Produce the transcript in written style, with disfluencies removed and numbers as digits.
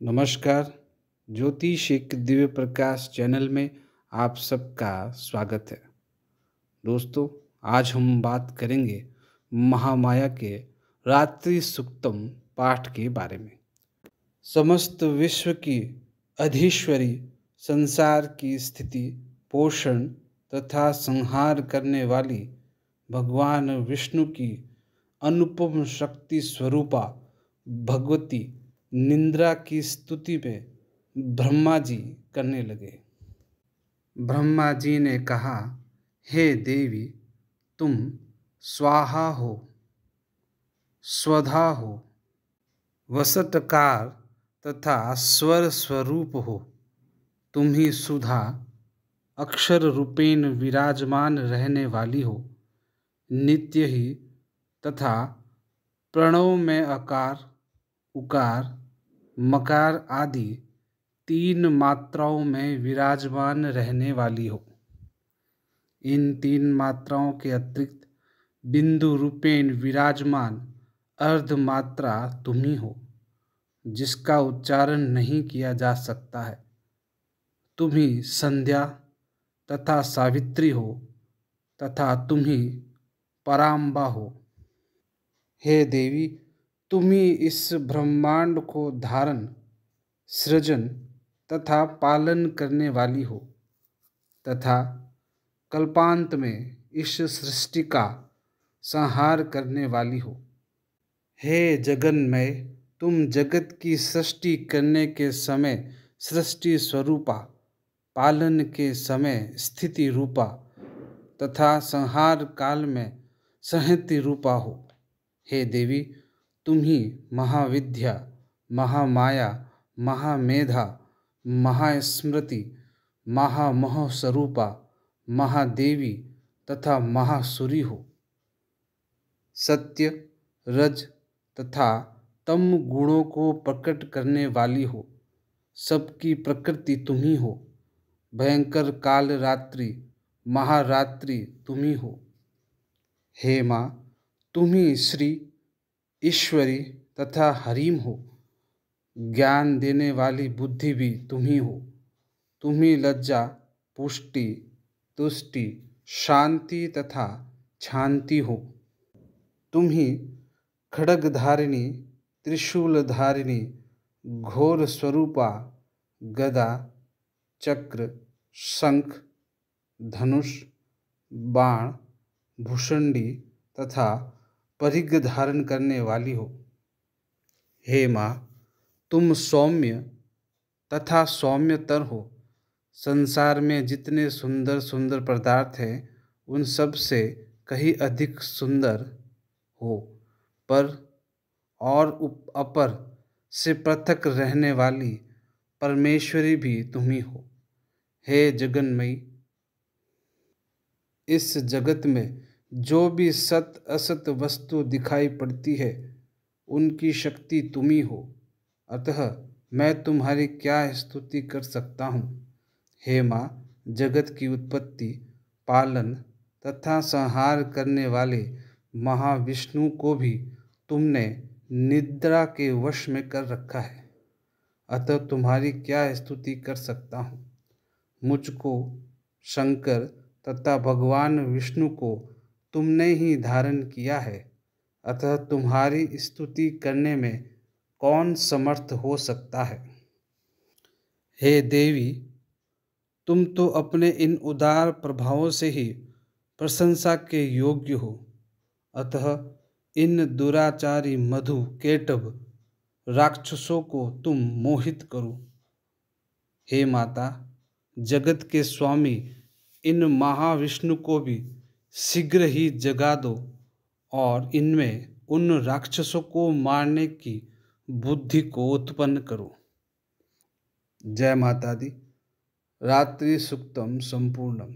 नमस्कार। ज्योतिष एक दिव्य प्रकाश चैनल में आप सबका स्वागत है। दोस्तों, आज हम बात करेंगे महामाया के रात्रि सुक्तम पाठ के बारे में। समस्त विश्व की अधीश्वरी, संसार की स्थिति, पोषण तथा संहार करने वाली भगवान विष्णु की अनुपम शक्ति स्वरूपा भगवती निंद्रा की स्तुति में ब्रह्मा जी करने लगे। ब्रह्मा जी ने कहा, हे देवी, तुम स्वाहा हो, स्वधा हो, वसटकार तथा स्वर स्वरूप हो। तुम ही सुधा अक्षर रूपेण विराजमान रहने वाली हो। नित्य ही तथा प्रणव में अकार, उकार, मकार आदि 3 मात्राओं में विराजमान रहने वाली हो। इन 3 मात्राओं के अतिरिक्त बिंदु रूपेण विराजमान अर्ध मात्रा तुम ही हो, जिसका उच्चारण नहीं किया जा सकता है। तुम ही संध्या तथा सावित्री हो तथा तुम ही पराम्बा हो। हे देवी, तुम ही इस ब्रह्मांड को धारण, सृजन तथा पालन करने वाली हो तथा कल्पांत में इस सृष्टि का संहार करने वाली हो। हे जगन्मय, तुम जगत की सृष्टि करने के समय सृष्टि स्वरूपा, पालन के समय स्थिति रूपा तथा संहार काल में संहति रूपा हो। हे देवी, तुम ही महाविद्या, महामाया, महामेधा, महास्मृति, महामोह स्वरूपा, महादेवी तथा महासुरी हो। सत्य, रज तथा तम गुणों को प्रकट करने वाली हो। सबकी प्रकृति तुम ही हो। भयंकर काल रात्रि, महारात्रि तुम ही हो। हे माँ, तुम ही श्री, ईश्वरी तथा हरीम हो। ज्ञान देने वाली बुद्धि भी तुम ही हो। तुम ही लज्जा, पुष्टि, तुष्टि, शांति तथा शांति हो। तुम ही खड्गधारिणी, त्रिशूलधारिणी, घोर स्वरूपा, गदा, चक्र, शंख, धनुष, बाण, भूषंडी तथा परिघ धारण करने वाली हो। हे माँ, तुम सौम्य तथा सौम्यतर हो। संसार में जितने सुंदर सुंदर पदार्थ हैं, उन सब से कहीं अधिक सुंदर हो, पर और अपर से पृथक रहने वाली परमेश्वरी भी तुम ही हो। हे जगन्मयी, इस जगत में जो भी सत असत वस्तु दिखाई पड़ती है, उनकी शक्ति तुम ही हो। अतः मैं तुम्हारी क्या स्तुति कर सकता हूँ। हे माँ, जगत की उत्पत्ति, पालन तथा संहार करने वाले महाविष्णु को भी तुमने निद्रा के वश में कर रखा है। अतः तुम्हारी क्या स्तुति कर सकता हूँ। मुझको, शंकर तथा भगवान विष्णु को तुमने ही धारण किया है। अतः तुम्हारी स्तुति करने में कौन समर्थ हो सकता है। हे देवी, तुम तो अपने इन उदार प्रभावों से ही प्रशंसा के योग्य हो। अतः इन दुराचारी मधु केटभ राक्षसों को तुम मोहित करो। हे माता, जगत के स्वामी इन महाविष्णु को भी शीघ्र ही जगा दो और इनमें उन राक्षसों को मारने की बुद्धि को उत्पन्न करो। जय माता दी। रात्रि सुक्तम संपूर्णम।